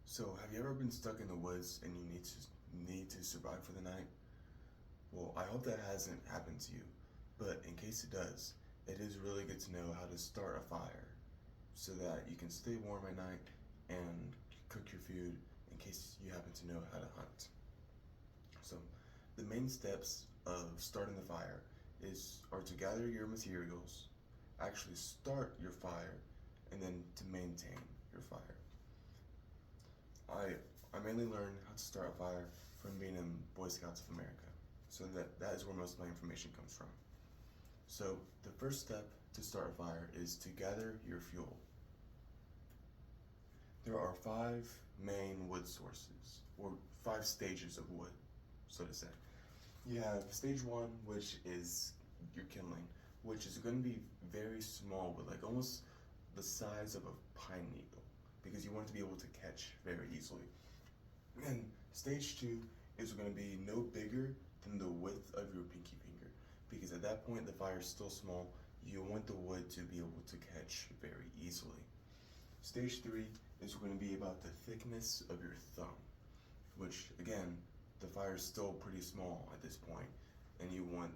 So, have you ever been stuck in the woods and you need to survive for the night? Well, I hope that hasn't happened to you, but in case it does, it is really good to know how to start a fire so that you can stay warm at night and cook your food in case you happen to know how to hunt. So, the main steps of starting the fire are to gather your materials, actually start your fire, and then to maintain your fire. I mainly learned how to start a fire from being in Boy Scouts of America. So that is where most of my information comes from. So the first step to start a fire is to gather your fuel. There are five main wood sources, or five stages of wood, so to say. You have stage one, which is your kindling, which is going to be very small, but like almost the size of a pine needle, because you want it to be able to catch very easily. And stage two is going to be no bigger than the width of your pinky finger, because at that point the fire is still small. You want the wood to be able to catch very easily. Stage three is going to be about the thickness of your thumb, which again, the fire is still pretty small at this point, and you want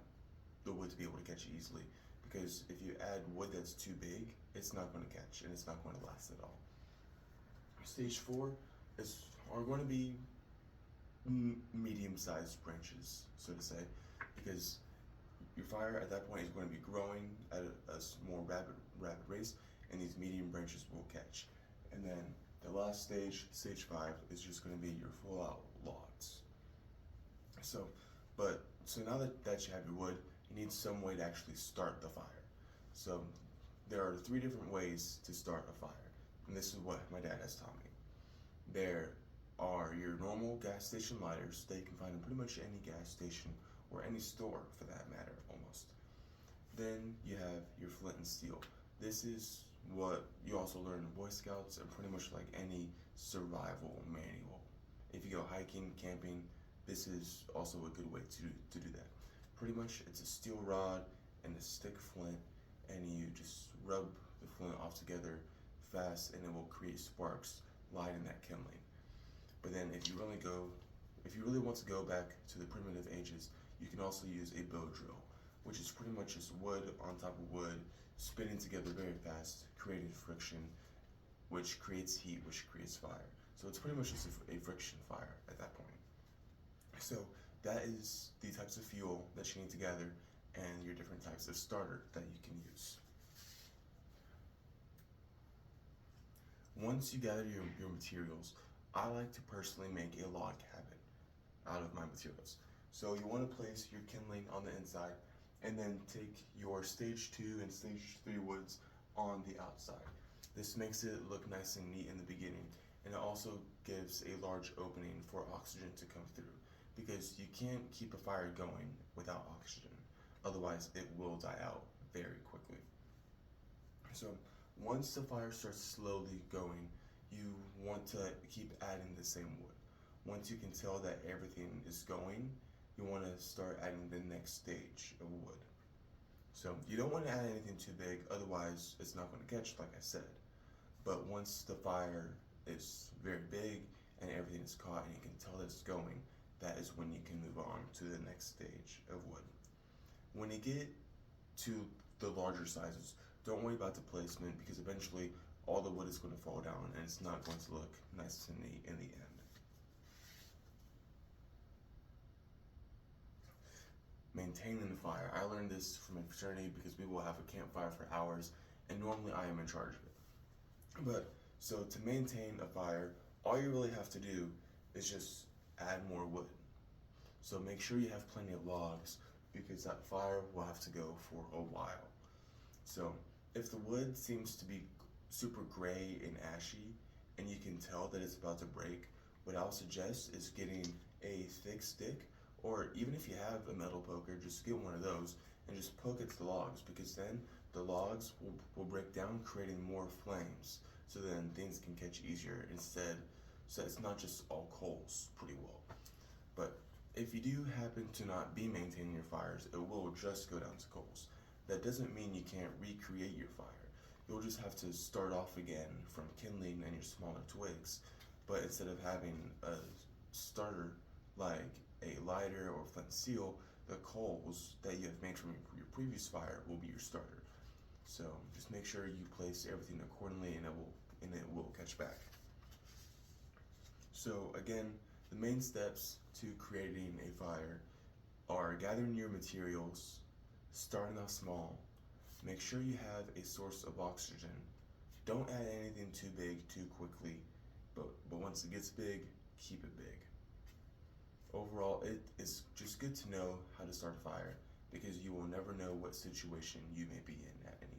the wood to be able to catch it easily. Because if you add wood that's too big, it's not going to catch and it's not going to last at all. Stage four are going to be medium-sized branches, so to say, because your fire at that point is going to be growing at a more rapid race, and these medium branches will catch. And then the last stage, stage five, is just going to be your full-out logs. So now that you have your wood, you need some way to actually start the fire. So there are three different ways to start a fire, and this is what my dad has taught me. There are your normal gas station lighters that you can find in pretty much any gas station or any store for that matter, almost. Then you have your flint and steel. This is what you also learn in Boy Scouts and pretty much like any survival manual. If you go hiking, camping, this is also a good way to do that. Pretty much it's a steel rod and a stick of flint, and you just rub the flint off together fast and it will create sparks lighting that kindling. But then if you really want to go back to the primitive ages, you can also use a bow drill, which is pretty much just wood on top of wood, spinning together very fast, creating friction, which creates heat, which creates fire. So it's pretty much just a friction fire at that point. So that is the types of fuel that you need to gather and your different types of starter that you can use. Once you gather your materials, I like to personally make a log cabin out of my materials. So you want to place your kindling on the inside and then take your stage two and stage three woods on the outside. This makes it look nice and neat in the beginning, and it also gives a large opening for oxygen to come through, because you can't keep a fire going without oxygen. Otherwise, it will die out very quickly. So once the fire starts slowly going, you want to keep adding the same wood. Once you can tell that everything is going, you want to start adding the next stage of wood. So you don't want to add anything too big, otherwise it's not going to catch, like I said. But once the fire is very big and everything is caught and you can tell that it's going, that is when you can move on to the next stage of wood. When you get to the larger sizes, don't worry about the placement, because eventually all the wood is going to fall down and it's not going to look nice and neat in the end. Maintaining the fire. I learned this from a fraternity because we will have a campfire for hours, and normally I am in charge of it. But so to maintain a fire, all you really have to do is just add more wood. So make sure you have plenty of logs, because that fire will have to go for a while. So if the wood seems to be super gray and ashy and you can tell that it's about to break, what I'll suggest is getting a thick stick, or even if you have a metal poker, just get one of those and just poke at the logs, because then the logs will break down, creating more flames. So then things can catch easier instead, so it's not just all coals pretty well. But if you do happen to not be maintaining your fires, it will just go down to coals. That doesn't mean you can't recreate your fire. You'll just have to start off again from kindling and your smaller twigs. but instead of having a starter like a lighter or flint and steel, the coals that you have made from your previous fire will be your starter. So just make sure you place everything accordingly, and it will catch back. So again, the main steps to creating a fire are gathering your materials, starting off small, make sure you have a source of oxygen. Don't add anything too big too quickly, but once it gets big, keep it big. Overall, it is just good to know how to start a fire because you will never know what situation you may be in at any